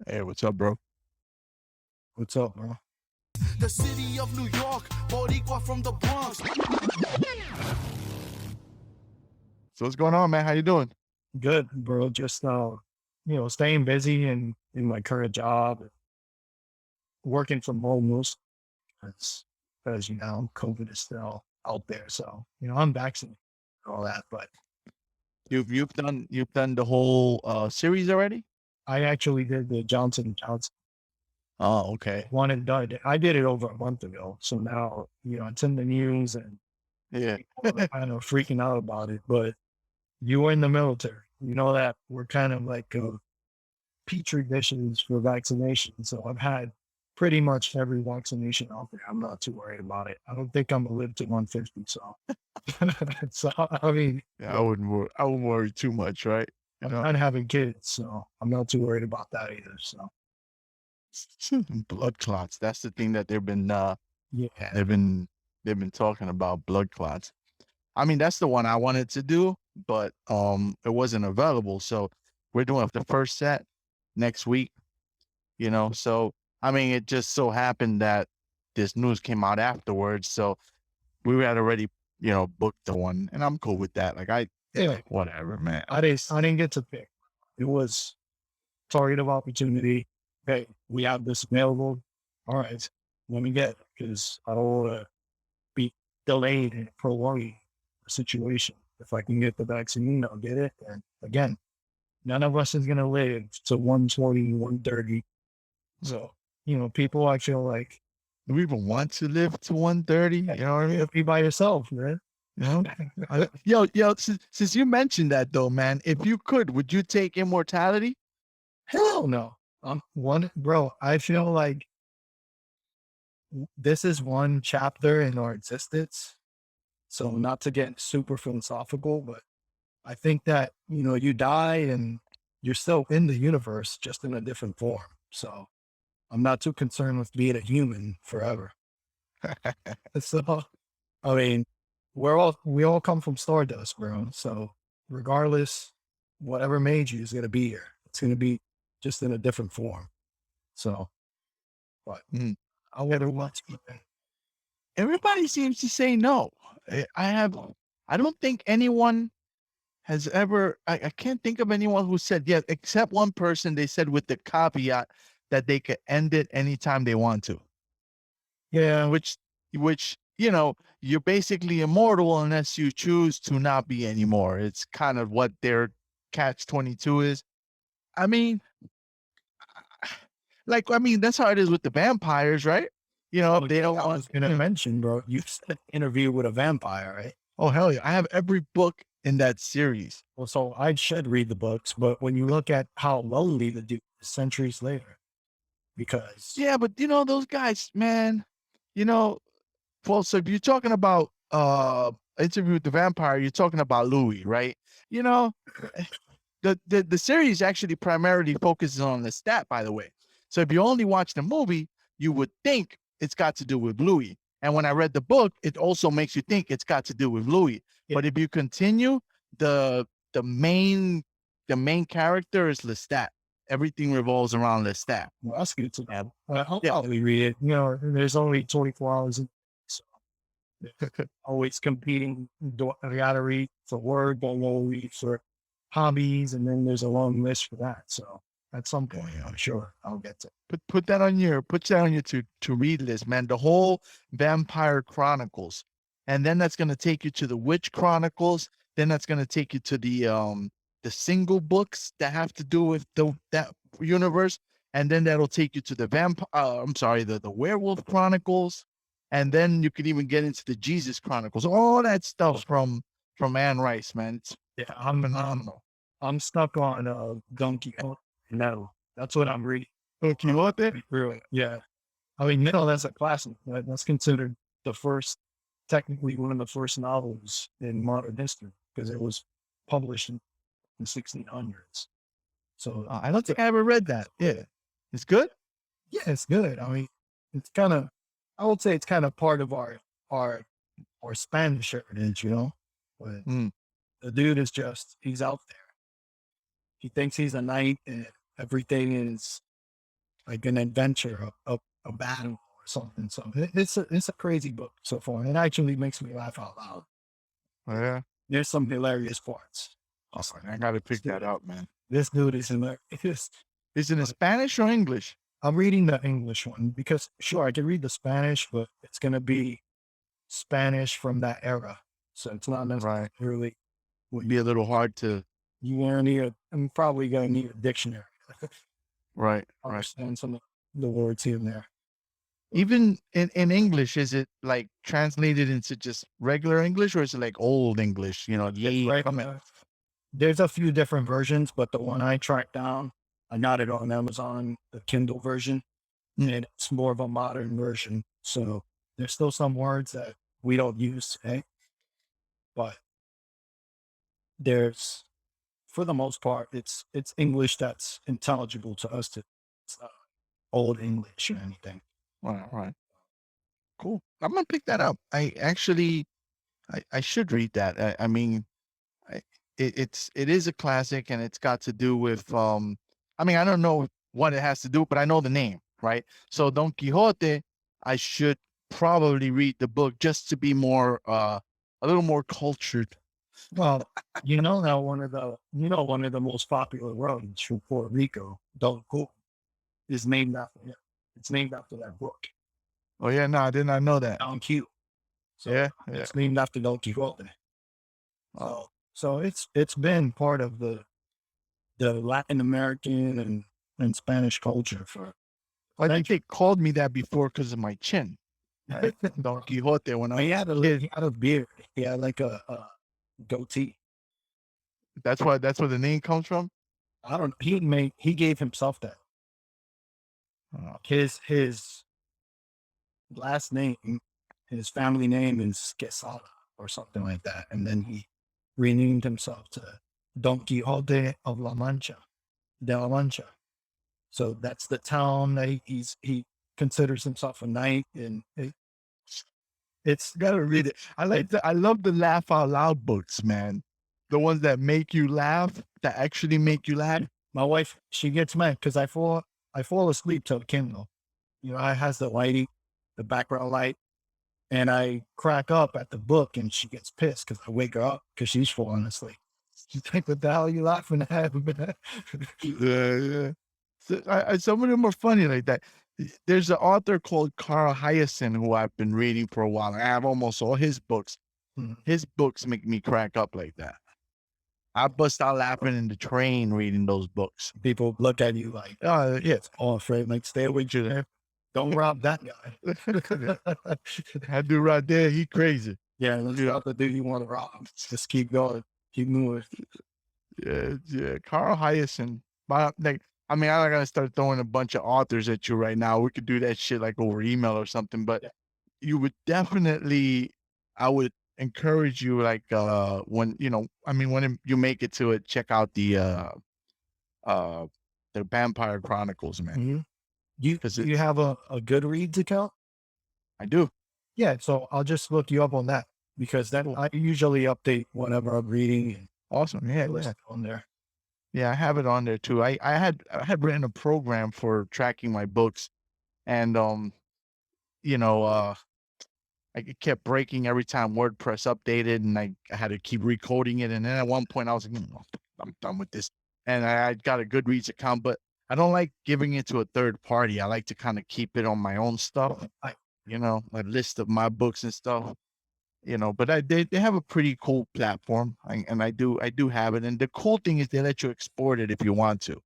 Hey, what's up, bro? What's up, bro? The city of New York, Boricua from the Bronx. So what's going on, man? How you doing? Good, bro. Just staying busy in my current job, working from home most as you know, COVID is still out there. So, I'm vaccinated and all that, but You've done the whole series already? I actually did the Johnson & Johnson Oh, okay. one and done. I did it over a month ago. So now, it's in the news and Yeah. people are kind of freaking out about it. But you were in the military. You know that we're kind of like petri dishes for vaccination. So I've had pretty much every vaccination out there. I'm not too worried about it. I don't think I'm gonna live to 150. So, so I mean, Yeah, I wouldn't worry too much, right? You I'm know, not having kids, so I'm not too worried about that either. So blood clots. That's the thing that yeah, they've been they've been talking about, blood clots. I mean, that's the one I wanted to do, but it wasn't available. So we're doing the first set next week, So I mean, it just so happened that this news came out afterwards. So we had already, booked the one, and I'm cool with that. Like yeah. whatever, man. I didn't get to pick. It was target of opportunity. Hey, we have this available. All right, let me get it because I don't want to be delayed and prolonging the situation. If I can get the vaccine, I'll get it. And again, none of us is going to live to 120, 130. So, people I feel like, Do we even want to live to 130? You know what I mean? be by yourself, man. You know? Yo, since you mentioned that though, man, if you could, would you take immortality? Hell no. Bro, I feel like this is one chapter in our existence. So not to get super philosophical, but I think that, you die and you're still in the universe, just in a different form. So I'm not too concerned with being a human forever. So, I mean, we all come from stardust, bro. So regardless, whatever made you is going to be here. It's going to be just in a different form. So, but Mm. I'll let it watch. Everybody seems to say no. I don't think anyone has ever, I can't think of anyone who said yes, except one person. They said with the caveat that they could end it anytime they want to. Yeah. Which you're basically immortal unless you choose to not be anymore. It's kind of what their catch 22 is. I mean, that's how it is with the vampires, right? If they don't I want. was going to mention, bro, you said an interview with a vampire, right? Oh hell yeah, I have every book in that series. Well, so I should read the books, but when you look at how lonely the dude is centuries later, because Yeah, but those guys, man. You know, well, so if you're talking about Interview with the Vampire, you're talking about Louis, right? You know, the series actually primarily focuses on the stat, by the way. So if you only watch the movie, you would think it's got to do with Louis. And when I read the book, it also makes you think it's got to do with Louis. Yeah. But if you continue, the the main the main character is Lestat. Everything revolves around Lestat. well, that's good to know. I'll Yeah. probably read it. There's only 24 hours, so always competing. I gotta read for work, I gotta read for hobbies, and then there's a long list for that. So at some point, I'm sure I'll get to. Put that on your to read list, man. The whole Vampire Chronicles, and then that's gonna take you to the Witch Chronicles. Then that's gonna take you to the single books that have to do with that universe, and then that'll take you to the the Werewolf Chronicles, and then you could even get into the Jesus Chronicles. All that stuff from Anne Rice, man. It's Yeah, I'm phenomenal. I'm stuck on Don Quixote. No, that's what I'm reading. Don Quixote? Really? Yeah. I mean, that's a classic. That's considered the first, technically one of the first novels in modern history because it was published in the 1600s. So I don't think I ever read that. Yeah, it's good. yeah, it's good. I mean, it's kind of, I would say it's kind of part of our our Spanish heritage, But Mm. the dude is he's out there. He thinks he's a knight and everything is like an adventure, a battle or something. So it's a crazy book so far. And it actually makes me laugh out loud. Yeah. There's some hilarious parts. Awesome. I gotta pick that up, man. This dude is hilarious. Is it in Spanish or English? I'm reading the English one because sure I can read the Spanish, but it's gonna be Spanish from that era. So it's not Right. necessarily Would be a little hard to. you gonna need I'm probably gonna need a dictionary. Right. Right. Understand some of the words here and there. Even in English, is it like translated into just regular English, or is it like old English? You know, Right. There's a few different versions, but the one I tracked down, I got it on Amazon, the Kindle version, and it's more of a modern version. So there's still some words that we don't use today, but there's, for the most part, it's English that's intelligible to us. It's not old English or anything. Right. Right. Cool. I'm gonna pick that up. I actually, I should read that. I mean, I, it is a classic, and it's got to do with I mean, I don't know what it has to do, but I know the name, right? So Don Quixote, I should probably read the book just to be more a little more cultured. Well, now one of the most popular roads from Puerto Rico, Don Quixote, is named after him. It's named after that book, Oh yeah, no, I did not know that. Don Quixote. So Yeah. it's named after Don Quixote. Oh, So it's been part of the Latin American and Spanish culture for I think they called me that before because of my chin. Right? Don Quixote when I he had a beard. He had like a goatee. that's where the name comes from. I don't he gave himself that. Oh, His last name, his family name is Quesada or something like that. And then he renamed himself to Don Quixote of de la Mancha. So that's the town that he considers himself a knight, and it's gotta read it. I love the laugh out loud books, man. The ones that make you laugh, that actually make you laugh. my wife, she gets mad because I fall asleep to the Kindle. I has the lighting, the background light, and I crack up at the book, and she gets pissed because I wake her up because she's falling asleep. She's like, "What the hell are you laughing at?" Yeah. So, some of them are funny like that. There's an author called Carl Hyacin who I've been reading for a while. I have almost all his books. His books make me crack up like that. I bust out laughing in the train reading those books. People look at you like, "Oh, yeah, it's all afraid. Like, stay away from there. Don't rob that guy." That dude right there, he crazy. Yeah, that's not the dude you want to rob. Just keep going. Keep moving. Yeah. Carl Hyacin. But I'm not gonna start throwing a bunch of authors at you right now. We could do that shit like over email or something. But you would definitely, I would encourage you, like when when you make it to it, check out the Vampire Chronicles, man. Mm-hmm. You have a Goodreads account? I do. Yeah, so I'll just look you up on that because I usually update whatever I'm reading. Awesome. Yeah. On there. Yeah, I have it on there too. I had written a program for tracking my books, and it kept breaking every time WordPress updated, and I had to keep recoding it. And then at one point, I was like, I'm done with this. And I got a Goodreads account, but I don't like giving it to a third party. I like to kind of keep it on my own stuff. My list of my books and stuff. But they have a pretty cool platform, and I do have it. And the cool thing is they let you export it if you want to,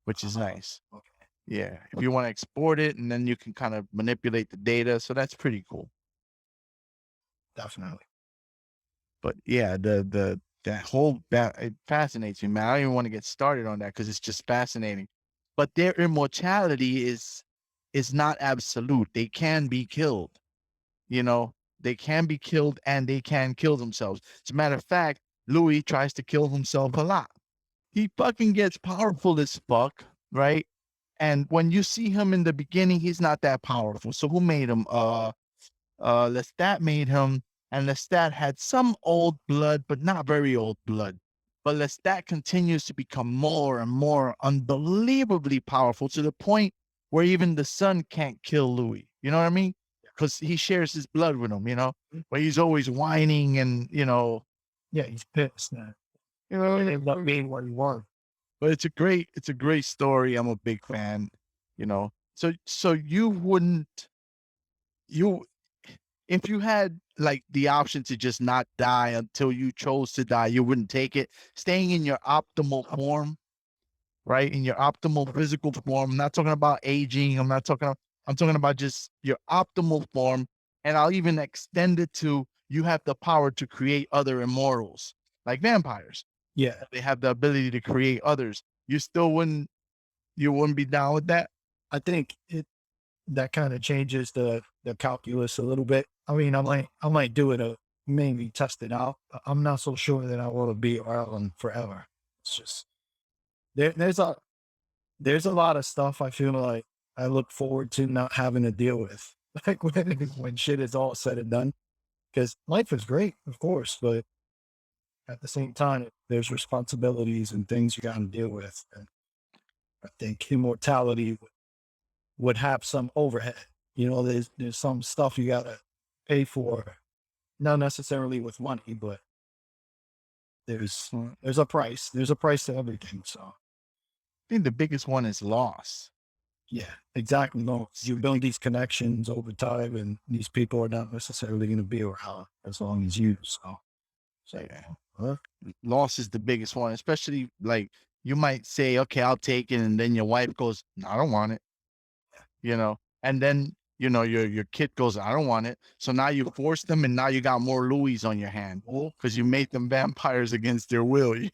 which is nice. Okay. Yeah, if you want to export it, and then you can kind of manipulate the data, so that's pretty cool. Definitely. But yeah, that whole it fascinates me, man. I don't even want to get started on that because it's just fascinating. But their immortality is not absolute. They can be killed. They can be killed, and they can kill themselves. As a matter of fact, Louis tries to kill himself a lot. He fucking gets powerful as fuck, right? And when you see him in the beginning, he's not that powerful. So who made him? Lestat made him, and Lestat had some old blood, but not very old blood. But Lestat continues to become more and more unbelievably powerful to the point where even the son can't kill Louis. You know what I mean? Because he shares his blood with him. Where he's always whining and Yeah, he's pissed now. you know. Ended up being what he was. But it's a great story. I'm a big fan. So you wouldn't you if you had like the option to just not die until you chose to die, you wouldn't take it. Staying in your optimal form, right? In your optimal physical form. I'm not talking about aging. I'm talking about just your optimal form. And I'll even extend it to you have the power to create other immortals, like vampires. Yeah, They have the ability to create others. You wouldn't be down with that? I think that kind of changes the calculus a little bit. I mean, I might do it maybe test it out. I'm not so sure that I want to be around forever. It's just there's a lot of stuff I feel like I look forward to not having to deal with, like when shit is all said and done. Because life is great, of course, but at the same time, there's responsibilities and things you got to deal with. And I think immortality would have some overhead. There's some stuff you got to pay for, not necessarily with money, but there's a price. There's a price to everything. So I think the biggest one is loss. yeah, exactly. No, you build these connections over time, and these people are not necessarily going to be around as long as you. So Yeah. huh? Loss is the biggest one, especially like you might say, okay, I'll take it. And then your wife goes, no, I don't want it, and then, your kid goes, I don't want it. So now you force them and now you got more Louis on your hand because you made them vampires against their will, Yeah.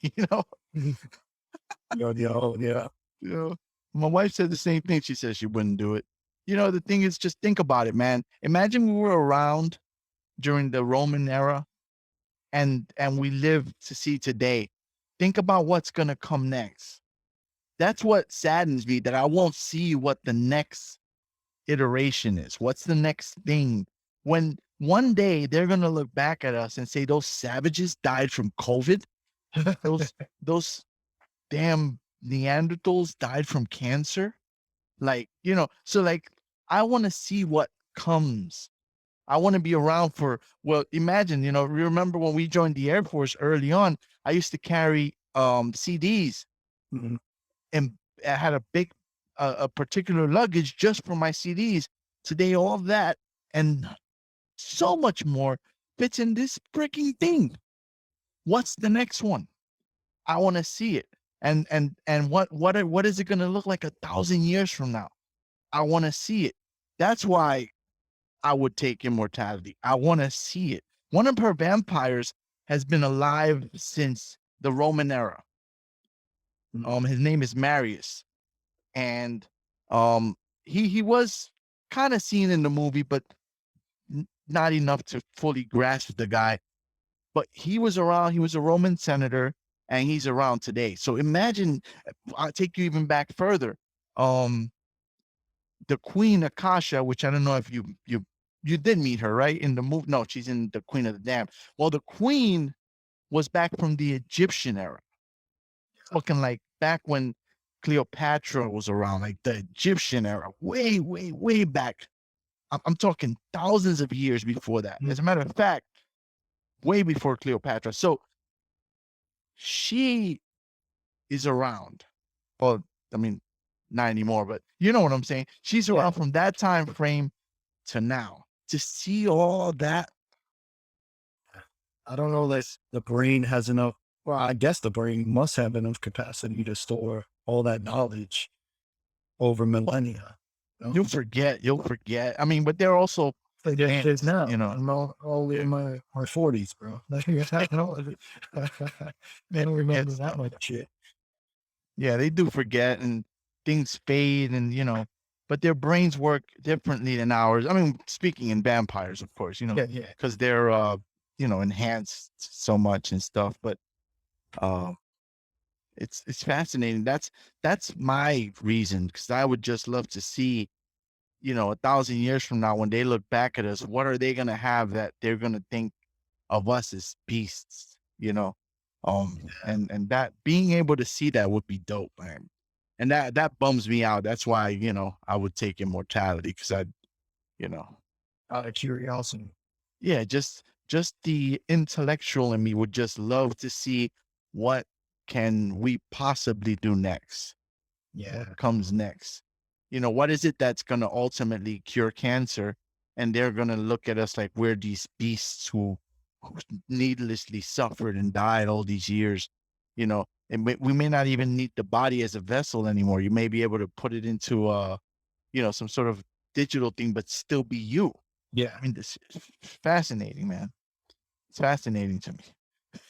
You know, my wife said the same thing. She said she wouldn't do it. The thing is, just think about it, man. Imagine we were around during the Roman era and we live to see today. Think about what's gonna come next. That's what saddens me, that I won't see what the next iteration is. What's the next thing? When one day they're gonna look back at us and say those savages died from COVID. Those those damn Neanderthals died from cancer. So like I want to see what comes. I want to be around well, imagine, remember when we joined the Air Force early on, I used to carry CDs Mhm. and I had a particular luggage just for my CDs. Today all that and so much more fits in this freaking thing. What's the next one? I want to see it. And what is it going to look like 1,000 years from now? I want to see it. That's why I would take immortality. I want to see it. One of her vampires has been alive since the Roman era. His name is Marius, and he was kind of seen in the movie, but not enough to fully grasp the guy. But he was around. He was a Roman senator, and he's around today. So imagine. I'll take you even back further. The Queen Akasha, which I don't know if you did meet her, right? In the movie. No, she's in the Queen of the Damned. Well, the Queen was back from the Egyptian era. Looking like back when Cleopatra was around, like the Egyptian era, way, way, way back. I'm talking thousands of years before that. As a matter of fact, way before Cleopatra. So she is around. Well, I mean, not anymore, but you know what I'm saying. She's around from that time frame to now. To see all that, I don't know that the brain has enough. Well, I guess the brain must have enough capacity to store all that knowledge over millennia. you'll forget. I mean, but they're also Like that shit advanced, now. I'm all in my 40s, bro. I don't remember that much shit. Yeah, they do forget and things fade and but their brains work differently than ours. I mean, speaking in vampires, of course, Yeah. because they're enhanced so much and stuff. But uh it's fascinating. That's my reason, because I would just love to see, 1,000 years from now when they look back at us, what are they gonna have that they're gonna think of us as beasts, and that being able to see that would be dope, man. And that bums me out. That's why, I would take Immortality because you know, Out of curiosity. yeah, just the intellectual in me would just love to see what can we possibly do next. Yeah. What comes next? What is it that's going to ultimately cure cancer? And they're going to look at us like we're these beasts who needlessly suffered and died all these years, and we may not even need the body as a vessel anymore. You may be able to put it into, some sort of digital thing, but still be you. Yeah. I mean, this is fascinating, man. It's fascinating to me.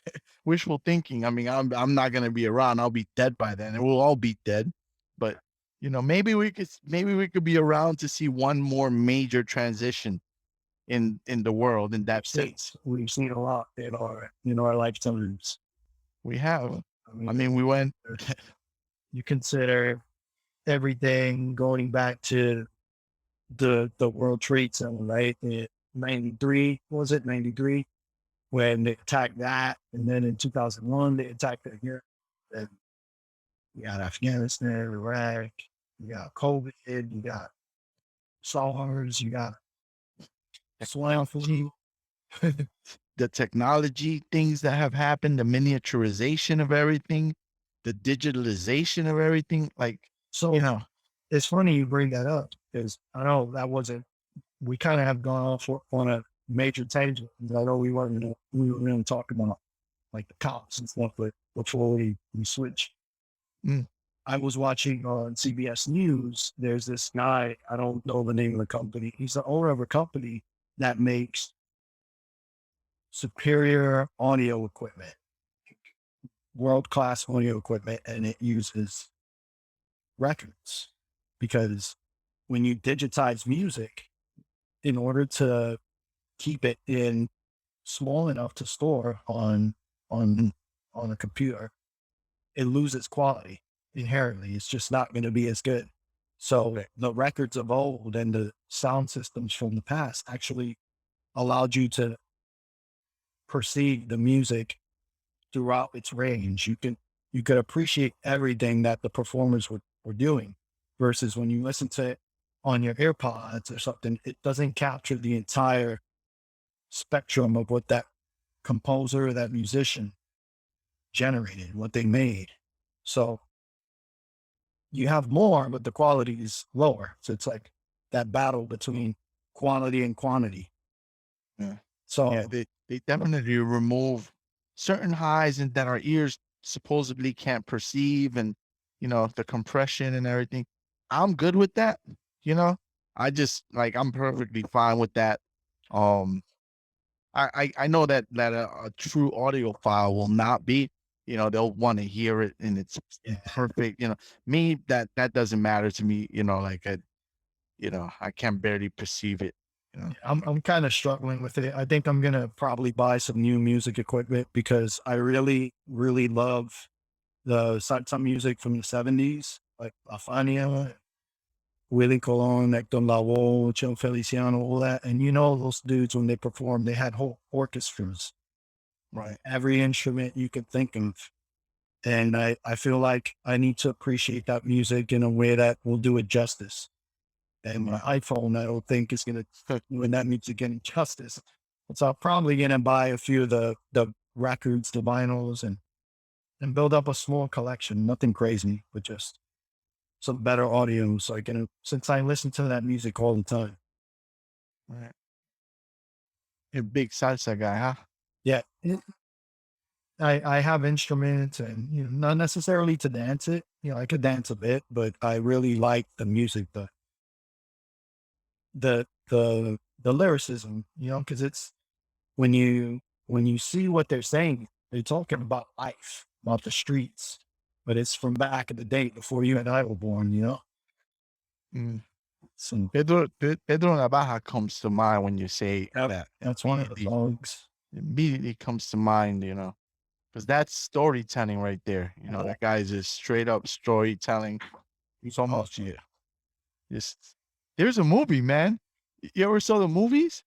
Wishful thinking. I mean, I'm not gonna be around. I'll be dead by then, and we'll all be dead. But maybe we could be around to see one more major transition in the world in that sense. We've seen a lot in our lifetimes. We have. I I mean, we went. you consider everything going back to the World Trade Center, right? In 93, was it 93? When they attacked that. And then in 2001, they attacked it here. And you got Afghanistan, Iraq, you got COVID, you got SARS, you got swine flu. The technology things that have happened, the miniaturization of everything, the digitalization of everything. Like, So it's funny you bring that up because I know we kind of have gone off on a major tangent. I know we were going to talk about like the cops and stuff, but before we switch, I was watching on CBS News. There's this guy, I don't know the name of the company. He's the owner of a company that makes superior audio equipment, world-class audio equipment, and it uses records because when you digitize music, in order to keep it in small enough to store on a computer, it loses quality inherently. It's just not going to be as good. So the records of old and the sound systems from the past actually allowed you to perceive the music throughout its range. You could appreciate everything that the performers were doing versus when you listen to it on your AirPods or something, it doesn't capture the entire spectrum of what that composer or that musician generated, what they made. So you have more, but the quality is lower. So it's like that battle between quality and quantity. Yeah. So Yeah, they definitely remove certain highs and that our ears supposedly can't perceive, and the compression and everything. I'm good with that. I just I'm perfectly fine with that. Um, I know that a true audio file will not be. They'll want to hear it and it's perfect. Me that doesn't matter to me. I can barely perceive it. I'm kind of struggling with it. I think I'm gonna probably buy some new music equipment because I really, really love the salsa music from the 70s, like La Fania, Willie Colon, Hector Lavoe, Chil Feliciano, all that. And those dudes, when they performed, they had whole orchestras, Right. every instrument you could think of. And I feel like I need to appreciate that music in a way that will do it justice. And my iPhone, I don't think is going to when that music getting justice. So I'm probably going to buy a few of the records, the vinyls, and build up a small collection. Nothing crazy, but just some better audio. So since I listen to that music all the time. Right. You're a big salsa guy, huh? Yeah. I have instruments and not necessarily to dance it. I could dance a bit, but I really like the music, the lyricism, because it's when you see what they're saying, they're talking about life, about the streets, but it's from back in the day before you and I were born, Mm. So Pedro Navaja comes to mind when you say that. that's one of the songs. Immediately comes to mind, because that's storytelling right there. That guy's just straight up storytelling. He's Almost, yeah. Just there's a movie, man. You ever saw the movies?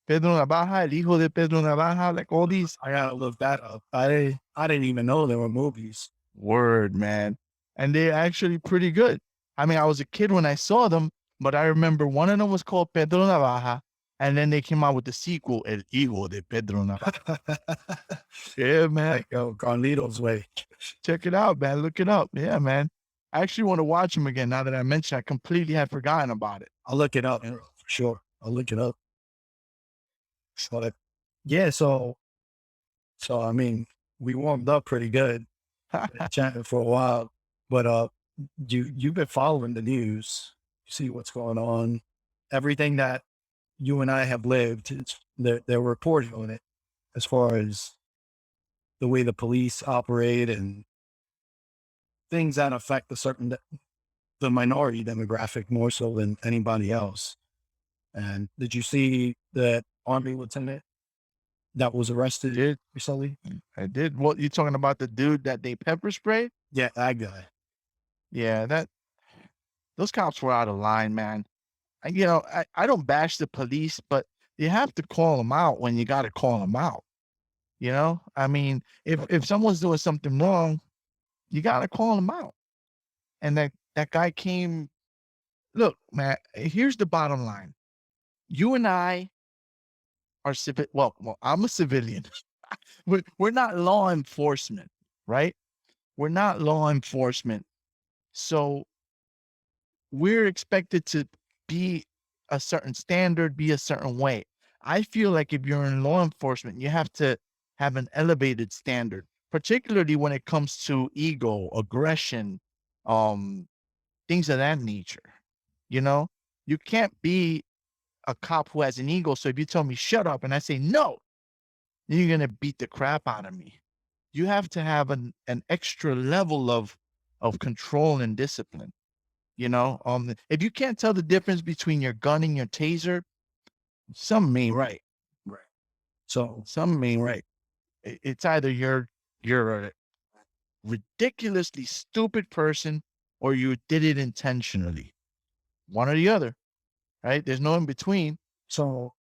Pedro Navaja, El Hijo de Pedro Navaja, like all these. I gotta look that up. I didn't even know there were movies. Word, man. and they're actually pretty good. I mean, I was a kid when I saw them, but I remember one of them was called Pedro Navaja, and then they came out with the sequel, El Hijo de Pedro Navaja. Yeah, man. Like, yo, Carlito's way. Check it out, man. Look it up. Yeah, man. I actually want to watch them again now that I mentioned. I completely had forgotten about it. I'll look it up, bro, for sure. I'll look it up. But yeah, so I mean, we warmed up pretty good, chatting for a while. But you've been following the news. You see what's going on. Everything that you and I have lived, they're reporting on it as far as the way the police operate and things that affect the minority demographic more so than anybody else. And did you see that Army lieutenant that was arrested Did recently? I did? What you talking about? The dude that they pepper sprayed? Yeah, that guy. Yeah, those cops were out of line, man. I don't bash the police, but you have to call them out when you got to call them out. I mean, if someone's doing something wrong, you got to call them out. And that guy came. Look, man. Here's the bottom line. You and I are civil. Well, I'm a civilian. We're not law enforcement, right? We're not law enforcement, so we're expected to be a certain standard, be a certain way. I feel like if you're in law enforcement, you have to have an elevated standard, particularly when it comes to ego, aggression, um, things of that nature. You know, you can't be a cop who has an ego. So if you tell me shut up and I say no, then you're gonna beat the crap out of me. You have to have an extra level of control and discipline. If you can't tell the difference between your gun and your taser, something ain't right. Right. So Something ain't right. It's either you're a ridiculously stupid person or you did it intentionally. One or the other, right? There's no in between. so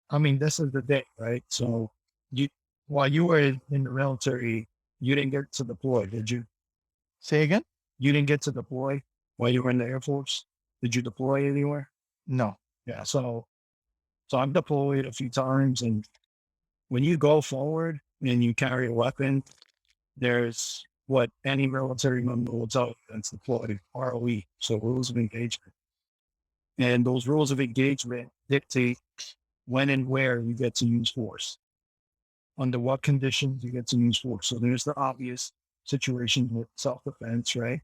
I mean, this is the day, right? So you while you were in the military, you didn't get to deploy, did you? Say again? You didn't get to deploy while you were in the Air Force? Did you deploy anywhere? No. Yeah. So I've deployed a few times, and when you go forward and you carry a weapon, there's what any military member will tell you that's deployed, ROE, so rules of engagement. And those rules of engagement dictate when and where you get to use force, under what conditions you get to use force. So there's the obvious situation with self-defense, right?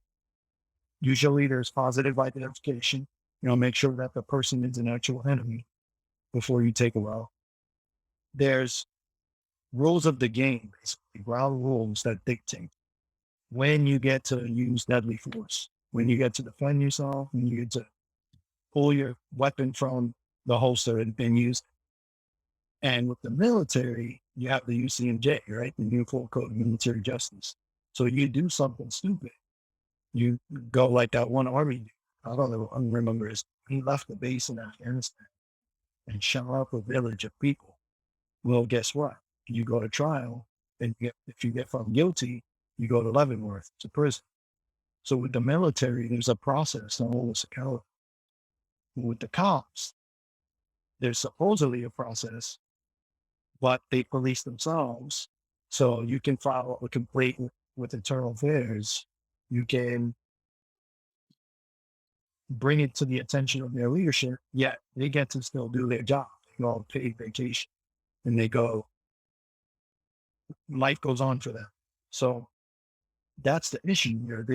Usually there's positive identification, make sure that the person is an actual enemy before you take a row. There's rules of the game, basically ground rules that dictate when you get to use deadly force, when you get to defend yourself, when you get to pull your weapon from the holster and use it. And with the military, you have the UCMJ, right? The Uniform Code of Military Justice. So you do something stupid. You go like that one Army dude. I don't remember his. He left the base in Afghanistan and shot up a village of people. Well, guess what? You go to trial, and if you get found guilty, you go to Leavenworth to prison. So with the military, there's a process to hold us accountable. With the cops, there's supposedly a process, but they police themselves. So you can file a complaint with Internal Affairs. You can bring it to the attention of their leadership, yet they get to still do their job. They go on paid vacation and life goes on for them. So that's the issue here.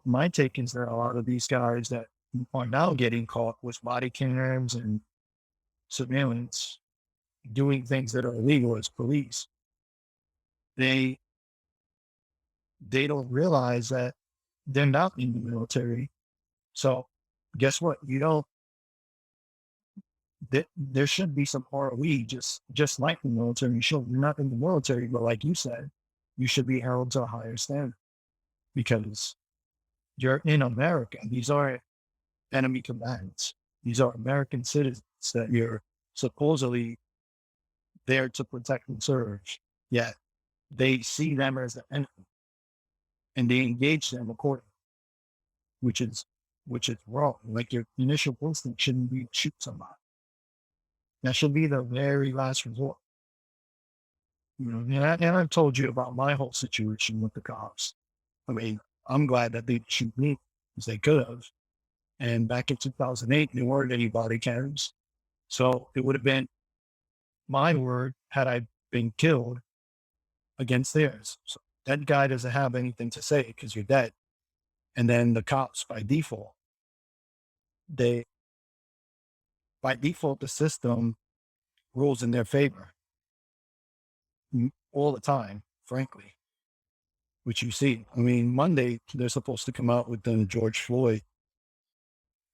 My take is that a lot of these guys that are now getting caught with body cams and surveillance doing things that are illegal as police, they don't realize that they're not in the military. So guess what? There should be some ROE, just like the military. You're not in the military, but like you said, you should be held to a higher standard because you're in America. These are enemy combatants. These are American citizens that you're supposedly there to protect and serve. Yet they see them as the enemy. and they engage them accordingly, which is wrong. Like your initial instinct shouldn't be to shoot somebody. That should be the very last resort. You know, and I've told you about my whole situation with the cops. I mean, I'm glad that they didn't shoot me because they could have. And back in 2008, there weren't any body cams. So it would have been my word had I been killed against theirs. So that guy doesn't have anything to say because you're dead. And then the cops, by default, the system rules in their favor all the time, frankly, which you see. I mean, Monday, they're supposed to come out with the George Floyd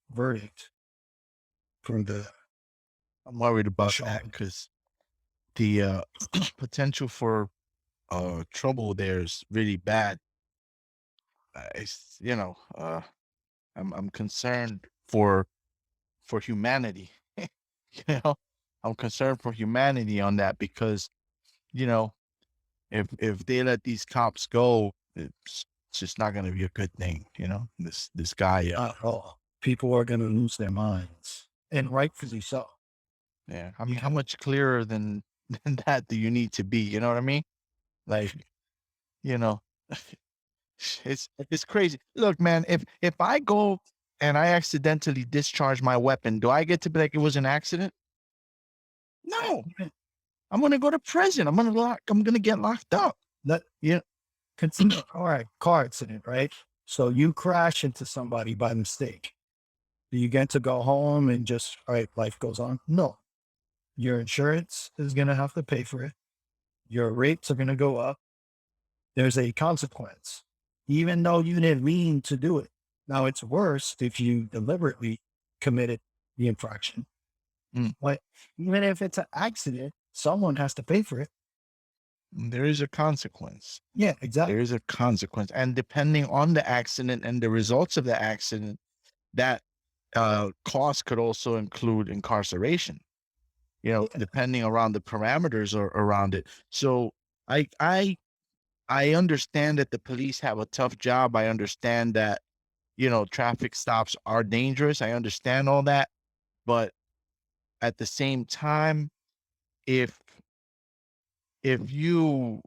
verdict for the I'm worried about that shooting. because the potential for trouble there is really bad. It's I'm concerned for humanity. you know, I'm concerned for humanity on that because you know if they let these cops go, it's just not going to be a good thing. This guy. Not at all. People are going to lose their minds, and rightfully so. Yeah, I mean, how much clearer than than that do you need to be? You know what I mean? Like, you know, it's crazy. Look, man, if I go and I accidentally discharge my weapon, do I get to be like it was an accident? No, I'm gonna go to prison. I'm gonna get locked up. That consider all right, car accident, right? So you crash into somebody by mistake. Do you get to go home and just all right, life goes on? No. Your insurance is gonna have to pay for it. Your rates are gonna go up. There's a consequence, even though you didn't mean to do it. Now it's worse if you deliberately committed the infraction. But even if it's an accident, someone has to pay for it. There is a consequence. Yeah, exactly. There is a consequence, and depending on the accident and the results of the accident, that cost could also include incarceration. Depending around the parameters or around it. So I understand that the police have a tough job. I understand that traffic stops are dangerous. I understand all that, but at the same time, if you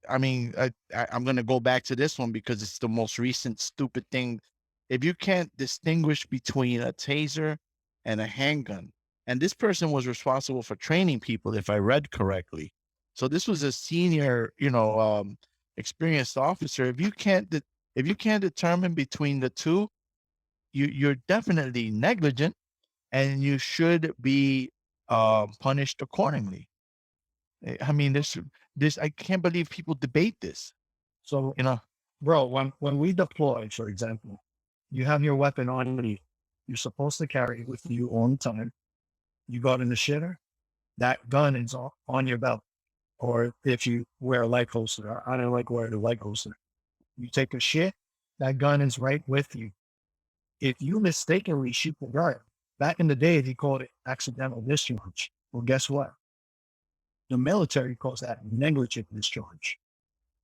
I mean, I'm gonna go back to this one because it's the most recent stupid thing. If you can't distinguish between a taser and a handgun, and this person was responsible for training people, if I read correctly. So this was a senior, experienced officer. If you can't determine between the two, you're definitely negligent, and you should be punished accordingly. I mean, this I can't believe people debate this. So, You know, bro, when we deploy, for example, you have your weapon on you. You're supposed to carry it with you all the time. You got in the shitter, that gun is on your belt. Or if you wear a leg holster, I don't like wearing a leg holster. You take a shit, that gun is right with you. If you mistakenly shoot the gun, back in the day, they called it accidental discharge. Well, guess what? The military calls that negligent discharge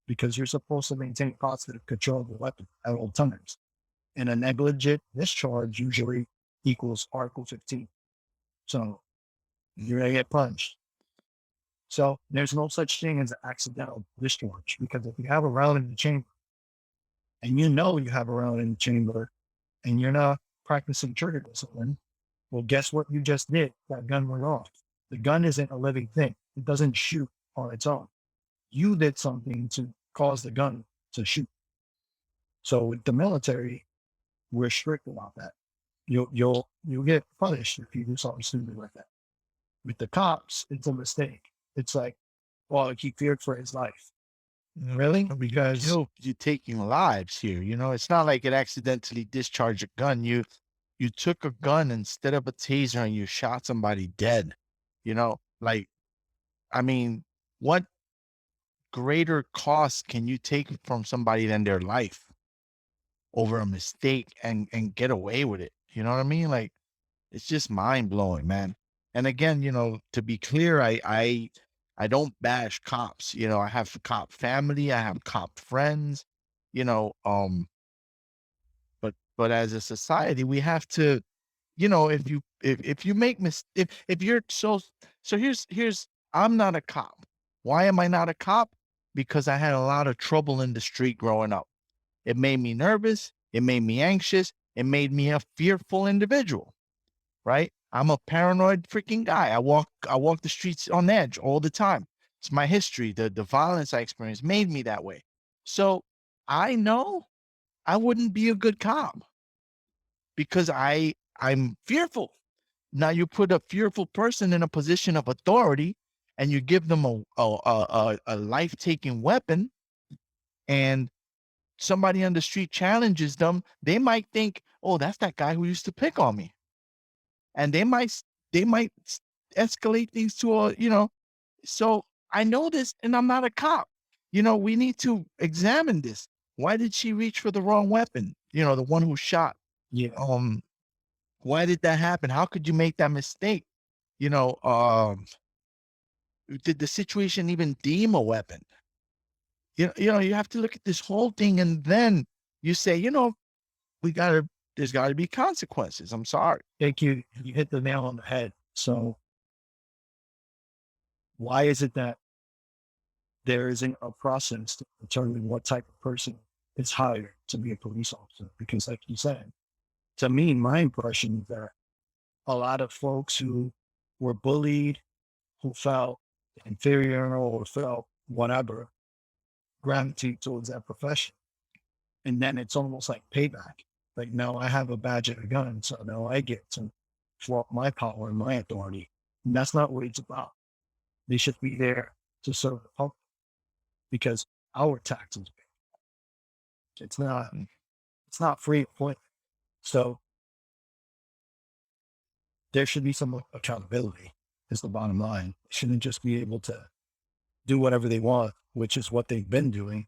because you're supposed to maintain positive control of the weapon at all times. And a negligent discharge usually equals Article 15. So you're going to get punched. So there's no such thing as an accidental discharge because if you have a round in the chamber and you know you have a round in the chamber and you're not practicing trigger discipline, well, guess what you just did? That gun went off. The gun isn't a living thing. It doesn't shoot on its own. You did something to cause the gun to shoot. So with the military, we're strict about that. You'll get punished if you do something stupid like that. With the cops, it's a mistake. It's like, well, he feared for his life. Really? Because you're taking lives here. It's not like it accidentally discharged a gun. You took a gun instead of a taser and you shot somebody dead. Like, I mean, what greater cost can you take from somebody than their life over a mistake and get away with it? You know what I mean? Like, it's just mind blowing, man. And again, to be clear, I don't bash cops. I have cop family, I have cop friends, you know, but as a society, we have to, if you make if you're so here's I'm not a cop. Why am I not a cop? Because I had a lot of trouble in the street growing up. It made me nervous. It made me anxious. It made me a fearful individual, right? I'm a paranoid freaking guy. I walk the streets on edge all the time. It's my history. The violence I experienced made me that way. So I know I wouldn't be a good cop because I'm fearful. Now you put a fearful person in a position of authority and you give them a life-taking weapon, and somebody on the street challenges them, they might think, "Oh, that's that guy who used to pick on me." And they might escalate things to so I know this and I'm not a cop. We need to examine this. Why did she reach for the wrong weapon? The one who shot. Yeah. Why did that happen? How could you make that mistake? You know, did the situation even deem a weapon? You have to look at this whole thing, and then you say, there's gotta be consequences. I'm sorry. Thank you. You hit the nail on the head. So why is it that there isn't a process to determine what type of person is hired to be a police officer? Because like you said, to me, my impression is that a lot of folks who were bullied, who felt inferior or felt whatever, gravitate towards that profession. And then it's almost like payback. Like, no, I have a badge and a gun, so now I get to flaunt my power and my authority. And that's not what it's about. They should be there to serve the public because our taxes pay. It's not free employment. So there should be some accountability is the bottom line. They shouldn't just be able to do whatever they want, which is what they've been doing.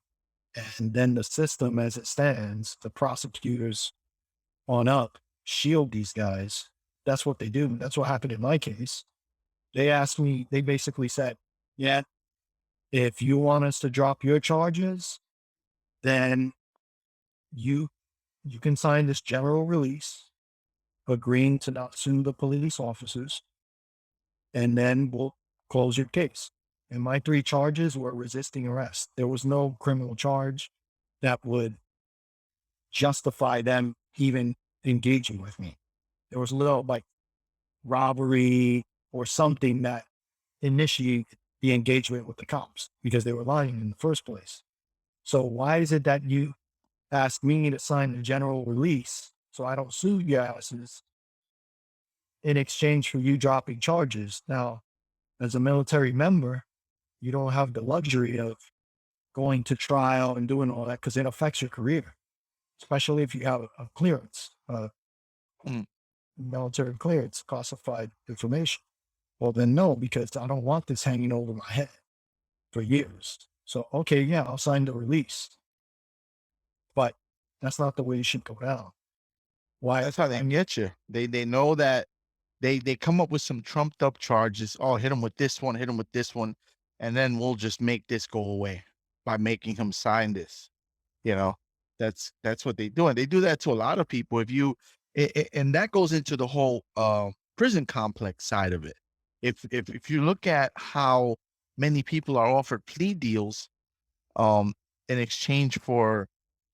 And then the system as it stands, the prosecutors on up shield these guys. That's what they do. That's what happened in my case. They asked me, they basically said, yeah, if you want us to drop your charges, then you you can sign this general release agreeing to not sue the police officers, and then we'll close your case. And my 3 charges were resisting arrest. There was no criminal charge that would justify them even engaging with me. There was no like robbery or something that initiated the engagement with the cops because they were lying in the first place. So why is it that you ask me to sign the general release so I don't sue your asses in exchange for you dropping charges? Now, as a military member, you don't have the luxury of going to trial and doing all that because it affects your career, especially if you have a clearance, Mm. military clearance, classified information. Well, then no, because I don't want this hanging over my head for years. So, okay, yeah, I'll sign the release, but that's not the way it should go down. Why? That's how they get you. They know that they come up with some trumped up charges. Oh, hit him with this one, hit him with this one, and then we'll just make this go away by making him sign this. You know, that's what they do, and they do that to a lot of people. If you and that goes into the whole prison complex side of it. If you look at how many people are offered plea deals um in exchange for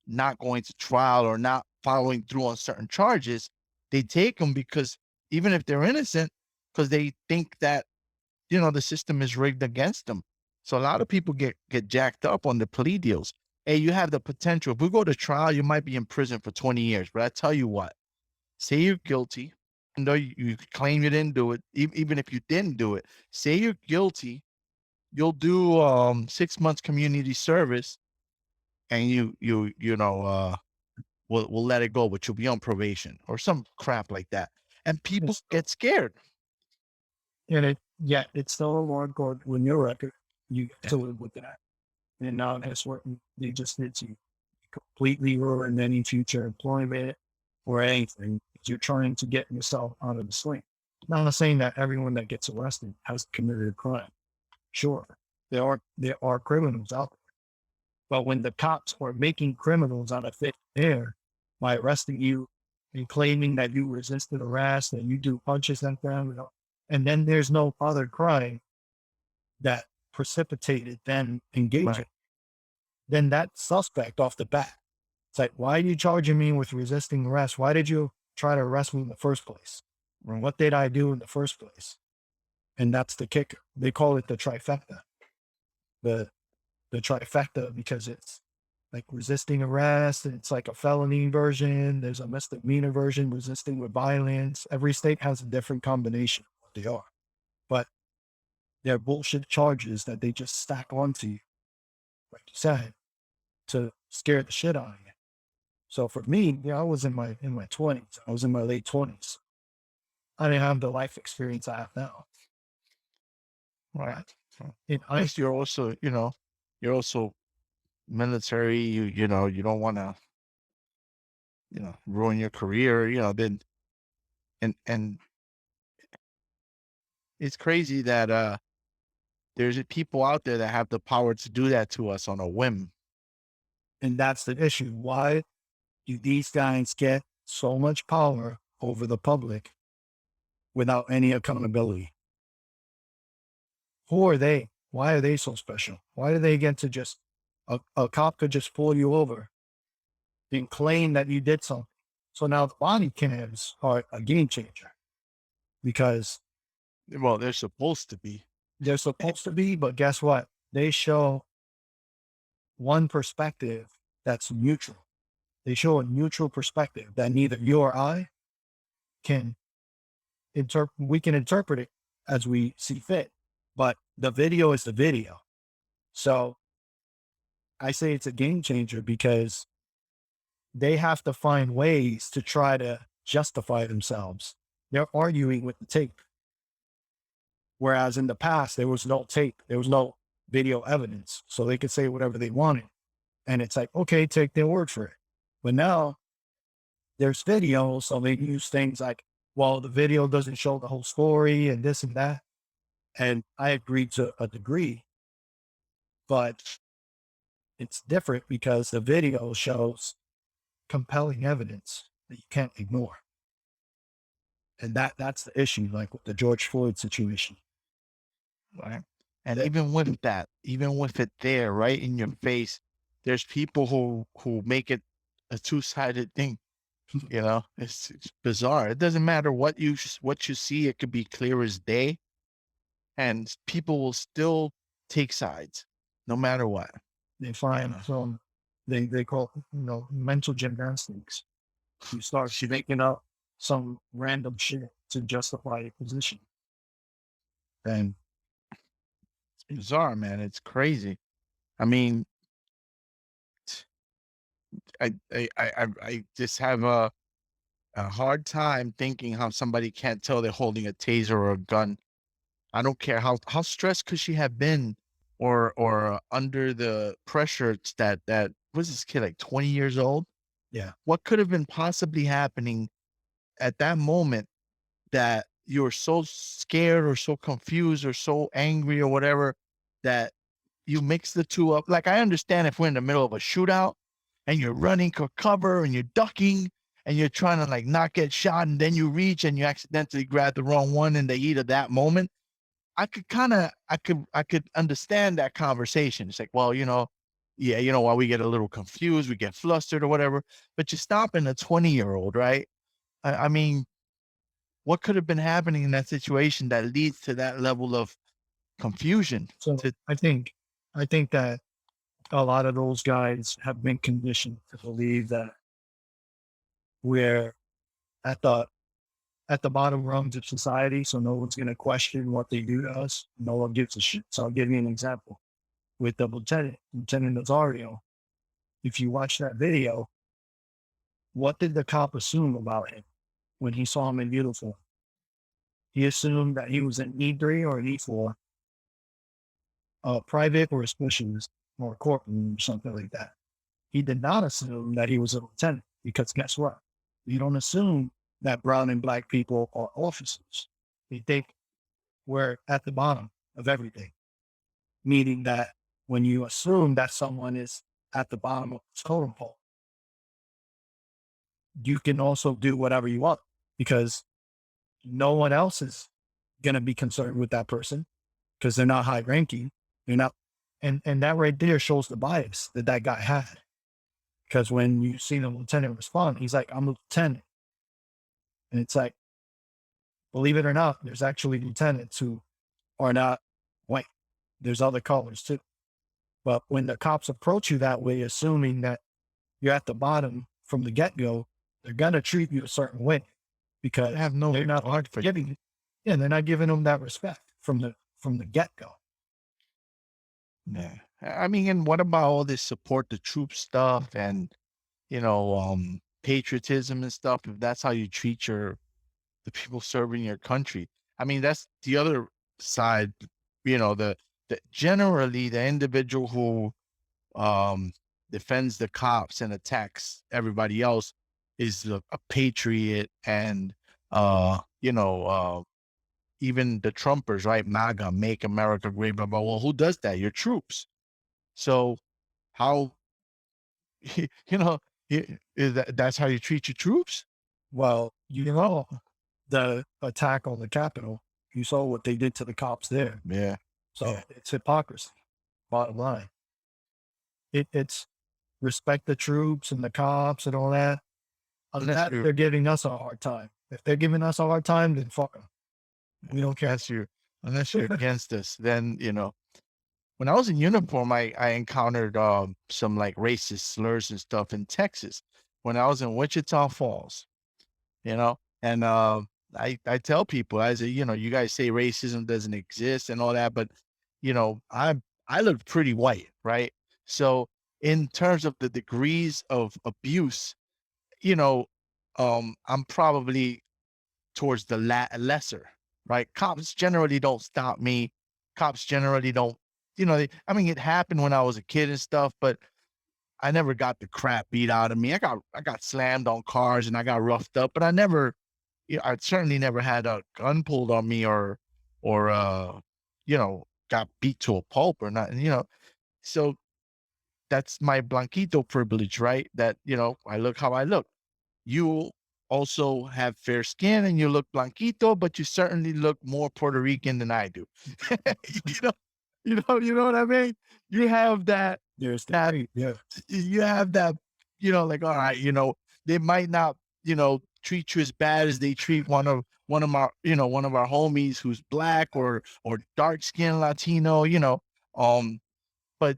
not going to trial or not following through on certain charges, they take them because even if they're innocent, because they think that the system is rigged against them. So a lot of people get jacked up on the plea deals. Hey, you have the potential. If we go to trial, you might be in prison for 20 years. But I tell you what, say you're guilty, and though you claim you didn't do it, even if you didn't do it, say you're guilty, you'll do 6 months community service, and we'll let it go, but you'll be on probation or some crap like that. And people It's, get scared. and yeah, it's still a hard code when your record, you get to live with that. And now that's what they just did to you. Completely ruin any future employment or anything. You're trying to get yourself out of the swing. Now, I'm not saying that everyone that gets arrested has committed a crime. Sure, there are criminals out there, But when the cops were making criminals out of thin air by arresting you and claiming that you resisted arrest and you do punches at them, and then there's no other crime that precipitated them engaging, Right. then that's suspect off the bat. It's like, why are you charging me with resisting arrest? Why did you try to arrest me in the first place? Right. What did I do in the first place? And that's the kicker. They call it the trifecta. The trifecta because it's like resisting arrest. It's like a felony version. There's a misdemeanor version, resisting with violence. Every state has a different combination of what they are. But they're bullshit charges that they just stack onto you, like you said, to scare the shit out of you. So for me, I was in my 20s. I was in my late 20s. I didn't have the life experience I have now. Right. I, You're also, you're also military. You don't want to, ruin your career. Then and it's crazy that there's people out there that have the power to do that to us on a whim. and that's the issue. Why do these guys get so much power over the public without any accountability? Who are they? Why are they so special? Why do they get to just, a cop could just pull you over and claim that you did something? So now the body cams are a game changer because Well, they're supposed to be. they're supposed to be, but guess what? They show one perspective that's neutral. They show a neutral perspective that neither you or I can interpret. We can interpret it as we see fit, but the video is the video. So I say it's a game changer because they have to find ways to try to justify themselves. They're arguing with the tape. Whereas in the past, there was no tape, there was no video evidence. So they could say whatever they wanted. And it's like, okay, take their word for it. But now there's video. So they use things like, well, the video doesn't show the whole story and this and that. And I agree to a degree, but it's different because the video shows compelling evidence that you can't ignore. And that's the issue, like with the George Floyd situation. Right. And That- even with that, even with it there, right in your face, there's people who make it a two-sided thing. It's bizarre. It doesn't matter what you see. It could be clear as day, and people will still take sides, no matter what. They find some, they call, mental gymnastics. You start making up some random shit to justify your position. And It's bizarre, man. It's crazy. I mean, I just have a hard time thinking how somebody can't tell they're holding a taser or a gun. I don't care how stressed could she have been, or under the pressure that was this kid like 20 years old? yeah, What could have been possibly happening at that moment that you were so scared or so confused or so angry or whatever that you mix the two up? Like, I understand if we're in the middle of a shootout and you're running for cover and you're ducking and you're trying to like not get shot, and then you reach and you accidentally grab the wrong one in the heat of that moment. I could understand that conversation. It's like, well, yeah, while we get a little confused, we get flustered or whatever, but you're stopping a 20-year-old, right? I mean, what could have been happening in that situation that leads to that level of confusion? so I think that a lot of those guys have been conditioned to believe that we're at the bottom rungs of society, so no one's going to question what they do to us. No one gives a shit. So I'll give you an example with the Lieutenant Nazario. If you watch that video, what did the cop assume about him when he saw him in uniform? He assumed that he was an E3 or an E4, a private or a specialist or a corporal or something like that. He did not assume that he was a lieutenant, because guess what? You don't assume that brown and black people are officers. They think we're at the bottom of everything, meaning that when you assume that someone is at the bottom of the totem pole, you can also do whatever you want because no one else is going to be concerned with that person because they're not high ranking. They're not. And that right there shows the bias that that guy had. Because when you see the lieutenant respond, he's like, I'm a lieutenant. And it's like, believe it or not, there's actually lieutenants who are not white. There's other colors too. But when the cops approach you that way, assuming that you're at the bottom from the get-go, they're going to treat you a certain way because I have no they're not regard for giving, yeah, they're not giving them that respect from the get-go. Yeah. I mean, and what about all this support the troops stuff and, patriotism and stuff? If that's how you treat the people serving your country, I mean, that's the other side, the generally the individual who, um, defends the cops and attacks everybody else is a patriot and, uh, you know, uh, even the Trumpers, right? MAGA, make America great, blah, blah. Well, who does that? Your troops. So how, you know, that's how you treat your troops? Well, the attack on the Capitol, you saw what they did to the cops there. Yeah. So Yeah. it's hypocrisy, bottom line. It's respect the troops and the cops and all that. Other than that, they're giving us a hard time. If they're giving us a hard time, then fuck them. We don't care. Unless you're against us, then, when I was in uniform, I encountered some like racist slurs and stuff in Texas when I was in Wichita Falls, and I tell people, I say, you guys say racism doesn't exist and all that, but I look pretty white, right? So in terms of the degrees of abuse, you know, I'm probably towards the lesser, right? Cops generally don't stop me. Cops generally don't, I mean, it happened when I was a kid and stuff, but I never got the crap beat out of me. I got slammed on cars and I got roughed up, but I certainly never had a gun pulled on me or got beat to a pulp or nothing. So that's my Blanquito privilege, right? That, I look how I look. You also have fair skin and you look Blanquito, but you certainly look more Puerto Rican than I do. you know, you know what I mean? You have that, There's that, yeah. you have that, like, all right, they might not, treat you as bad as they treat one of our homies who's black or dark skinned Latino, but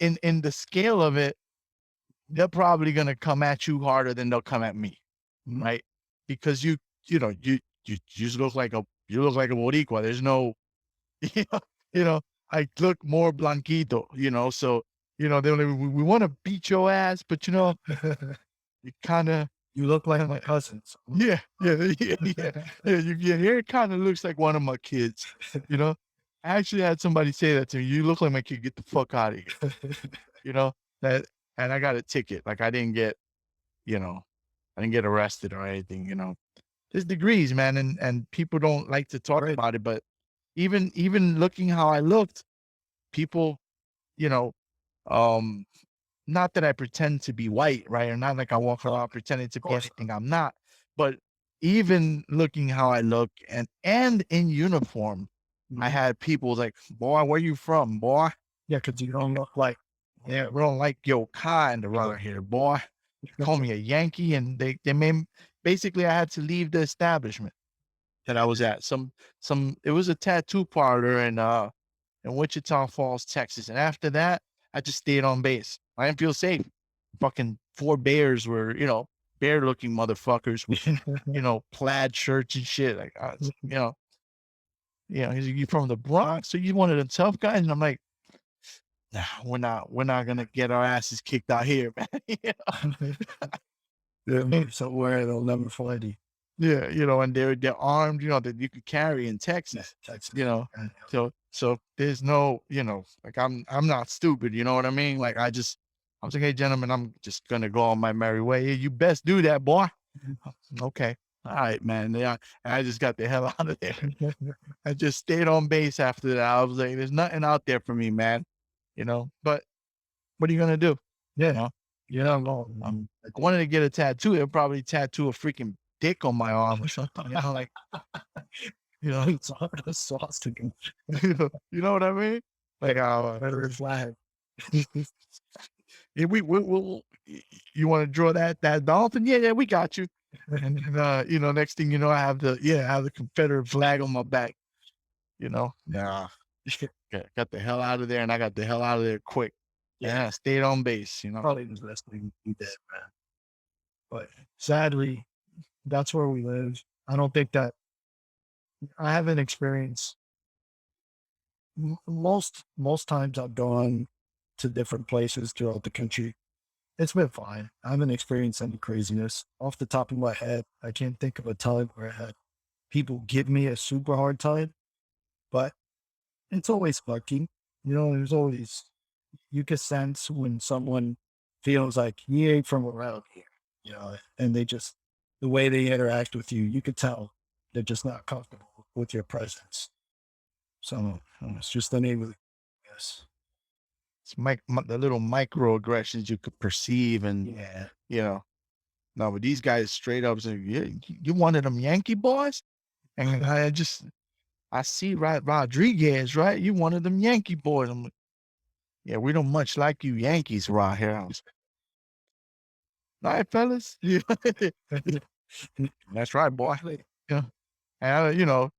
in the scale of it, they're probably gonna come at you harder than they'll come at me, right? Because you just look like a Boricua. There's no, you know, I look more Blanquito, so they're like, we want to beat your ass, but you kind of, You look like my cousins. yeah, your hair kind of looks like one of my kids, I actually had somebody say that to me. You look like my kid. Get the fuck out of here. That, and I got a ticket. Like you know, I didn't get arrested or anything. There's degrees, man, and people don't like to talk about it. But even looking how I looked, people, you know, um, not that I pretend to be white, right? Or not like I walk around pretending to be anything I'm not. But even looking how I look and in uniform, I had people like, boy, where you from, boy? Yeah, because you don't look like. Yeah, we don't like your kind around here, boy. Call me a Yankee, and they made basically I had to leave the establishment that I was at. It was a tattoo parlor in Wichita Falls, Texas. And after that, I just stayed on base. I didn't feel safe. Fucking 4 bears were, bear looking motherfuckers with, plaid shirts and shit. Like, he's like, you from the Bronx? So you one of the tough guys? And I'm like, nah, we're not gonna get our asses kicked out here, man. Somewhere they'll never find you. Yeah, and they're armed, that you could carry in Texas. Texas. So there's no, like I'm not stupid, you know what I mean? Like I was like, hey gentlemen, I'm just gonna go on my merry way. You best do that, boy. Okay. All right, man. Yeah. And I just got the hell out of there. I just stayed on base after that. I was like, there's nothing out there for me, man. But what are you gonna do? Yeah. know? Yeah, no, I wanted to get a tattoo. It'll probably tattoo a freaking dick on my arm or something. Like, you know, it's hard to swastika. you know what I mean? Like, Better flag. yeah, you want to draw that dolphin? Yeah, we got you. And you know, next thing you know, I have the Confederate flag on my back. You know, nah, got the hell out of there, and I got the hell out of there quick. Yeah, I stayed on base. You know, Probably the best thing you did, man. But sadly, that's where we live. I don't think that I haven't experienced most times I've gone to different places throughout the country. It's been fine. I haven't experienced any craziness. Off the top of my head, I can't think of a time where I had people give me a super hard time, but it's always lucky. You know, there's always, you can sense when someone feels like you ain't from around here, you know, and they just, the way they interact with you, you could tell they're just not comfortable with your presence. So it's just the name of it, yes. it's the little microaggressions you could perceive, and Yeah. you know, no, but these guys straight up say, "Yeah, you one of them Yankee boys," and I see Rodriguez, right? You one of them Yankee boys. I'm like, yeah, we don't much like you Yankees around here. I was, all right, fellas. Yeah. That's right, boy. Yeah. And you know,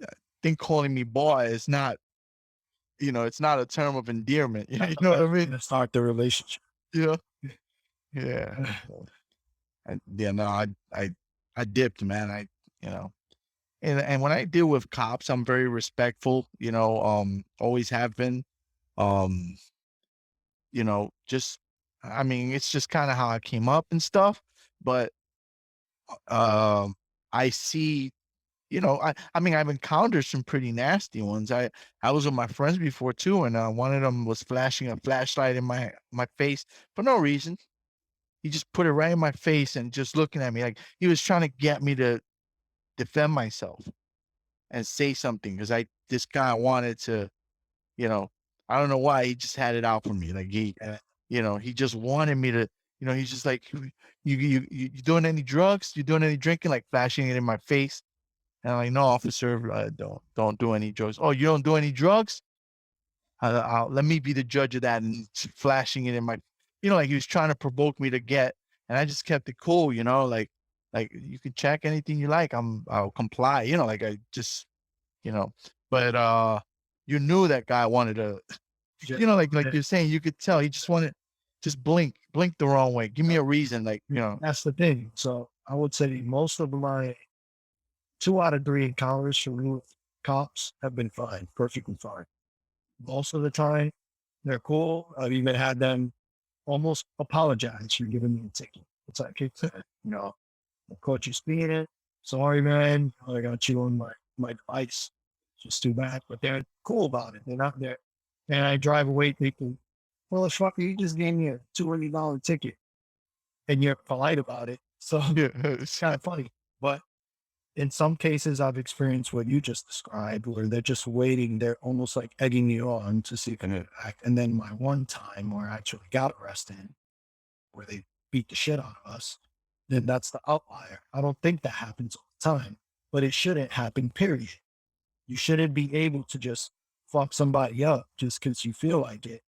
I think calling me boy is not, you know, it's not a term of endearment. You know what I mean? Let's start the relationship. Yeah. Yeah. And yeah, no, I dipped, man. You know, and when I deal with cops, I'm very respectful, you know, always have been. Um, you know, just I mean, it's just kind of how I came up and stuff. But I see, you know, I mean, I've encountered some pretty nasty ones. I was with my friends before too, and one of them was flashing a flashlight in my face for no reason. He just put it right in my face and just looking at me like he was trying to get me to defend myself and say something because I this guy wanted to, you know, I don't know why he just had it out for me. Like you know, he just wanted me to, you know, he's just like, you doing any drugs? You doing any drinking? Like flashing it in my face. And I'm like, no, officer, don't do any drugs. Oh, you don't do any drugs? Let me be the judge of that, and flashing it in my, you know, like he was trying to provoke me to get, and I just kept it cool, you know, like you can check anything you like. I'll comply, you know, like I just, you know, but you knew that guy wanted to, you know, like you're saying, you could tell he just wanted, just blink the wrong way. Give me a reason, like, you know. That's the thing. So I would say most of my 2 out of 3 encounters with cops have been fine, perfectly fine. Most of the time, they're cool. I've even had them almost apologize for giving me a ticket. It's like, you know, I caught you speeding. Sorry, man. I got you on my device. Just too bad. But they're cool about it. They're not there. And I drive away thinking, well, the fucker, you just gave me a $200 ticket and you're polite about it. So Yeah, it's kind of funny. But in some cases, I've experienced what you just described, where they're just waiting. They're almost like egging you on to see if you act. And then my one time where I actually got arrested, where they beat the shit out of us, then that's the outlier. I don't think that happens all the time, but it shouldn't happen, period. You shouldn't be able to just fuck somebody up just because you feel like it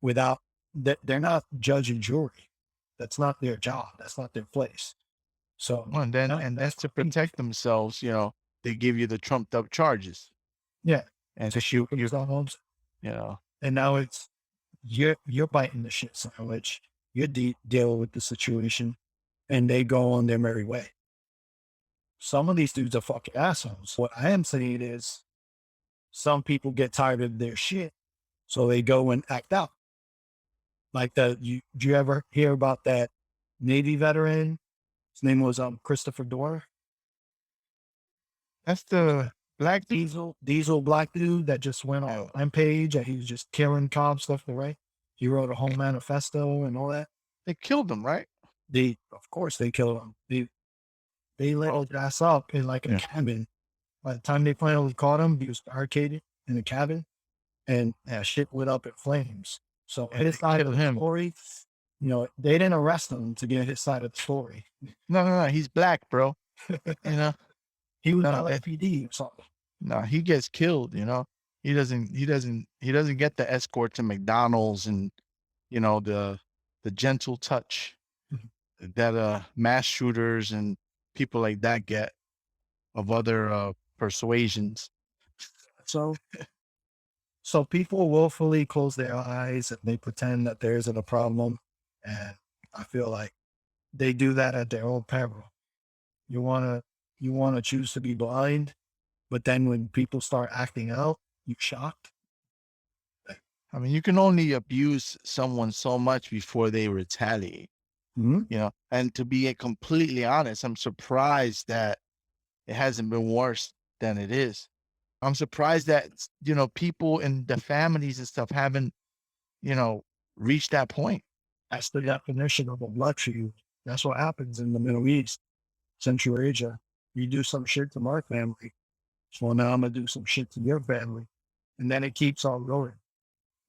without that. They're not judge and jury. That's not their job. That's not their place. So, well, and then that's to fine. protect themselves, you know, they give you the trumped up charges, Yeah. and To shoot themselves. you know, And now it's you're biting the shit sandwich. You're dealing with the situation, and they go on their merry way. Some of these dudes are fucking assholes. What I am saying is, some people get tired of their shit, so they go and act out. Like do you ever hear about that Navy veteran? His name was Christopher Dorr. that's the black dude. Diesel black dude that just went on Oh, a rampage and he was just killing cops left and right. He wrote a whole manifesto and all that. they killed him, right? Of course they killed him. They let his ass up in like a Yeah. cabin. By the time they finally caught him, he was barricaded in a cabin and shit went up in flames. So And his they side of killed the him. story, You know, they didn't arrest him to get his side of the story. No. He's black, bro. You know, He was No, LAPD or something. no, he gets killed. You know, he doesn't get the escort to McDonald's and the gentle touch that mass shooters and people like that get of other persuasions. So, so people willfully close their eyes and they pretend that there isn't a problem. And I feel like they do that at their own peril. You wanna choose to be blind, but then when people start acting out, you're shocked. I mean, you can only abuse someone so much before they retaliate. Mhm. And to be completely honest, I'm surprised that it hasn't been worse than it is. I'm surprised that people and the families and stuff haven't reached that point. That's the definition of a blood feud. That's what happens in the Middle East, Central Asia. You do some shit to my family, so now I'm gonna do some shit to your family, and then it keeps on going.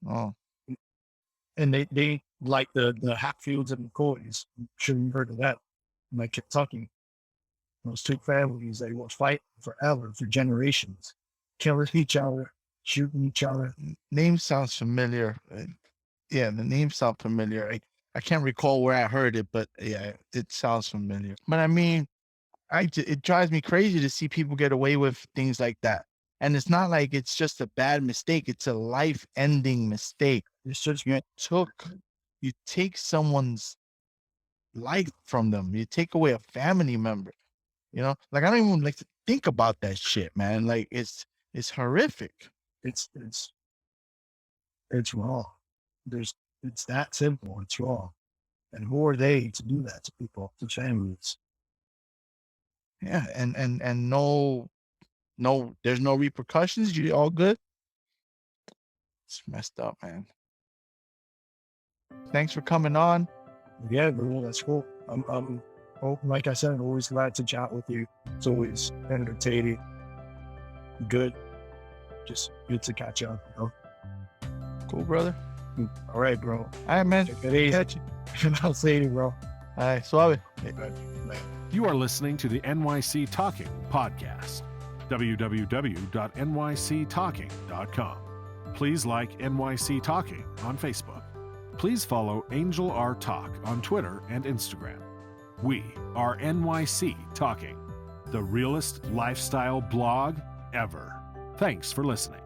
Oh, And they like the Hatfields and McCoys. I'm sure you've heard of that. Like Kentucky, those two families, they will fight forever, for generations, killing each other, shooting each other. name sounds familiar. Yeah, the name sounds familiar. I can't recall where I heard it, but yeah, it sounds familiar. But I mean, it drives me crazy to see people get away with things like that. And it's not like it's just a bad mistake; it's a life-ending mistake. It's just You take someone's life from them. You take away a family member. Like I don't even like to think about that shit, man. Like it's horrific. it's wrong. It's that simple. It's wrong. And who are they to do that to people, to families? Yeah, and no, there's no repercussions. You all good? It's messed up, man. Thanks for coming on. Yeah, bro, that's cool. Like I said, I'm always glad to chat with you. It's always entertaining, good, just good to catch up. Cool, brother. All right, bro. All right, man. Take it easy. Catch you. I'll see you, bro. All right, suave. You are listening to the NYC Talking podcast. www.nyctalking.com. Please like NYC Talking on Facebook. Please follow Angel R Talk on Twitter and Instagram. We are NYC Talking, the realest lifestyle blog ever. Thanks for listening.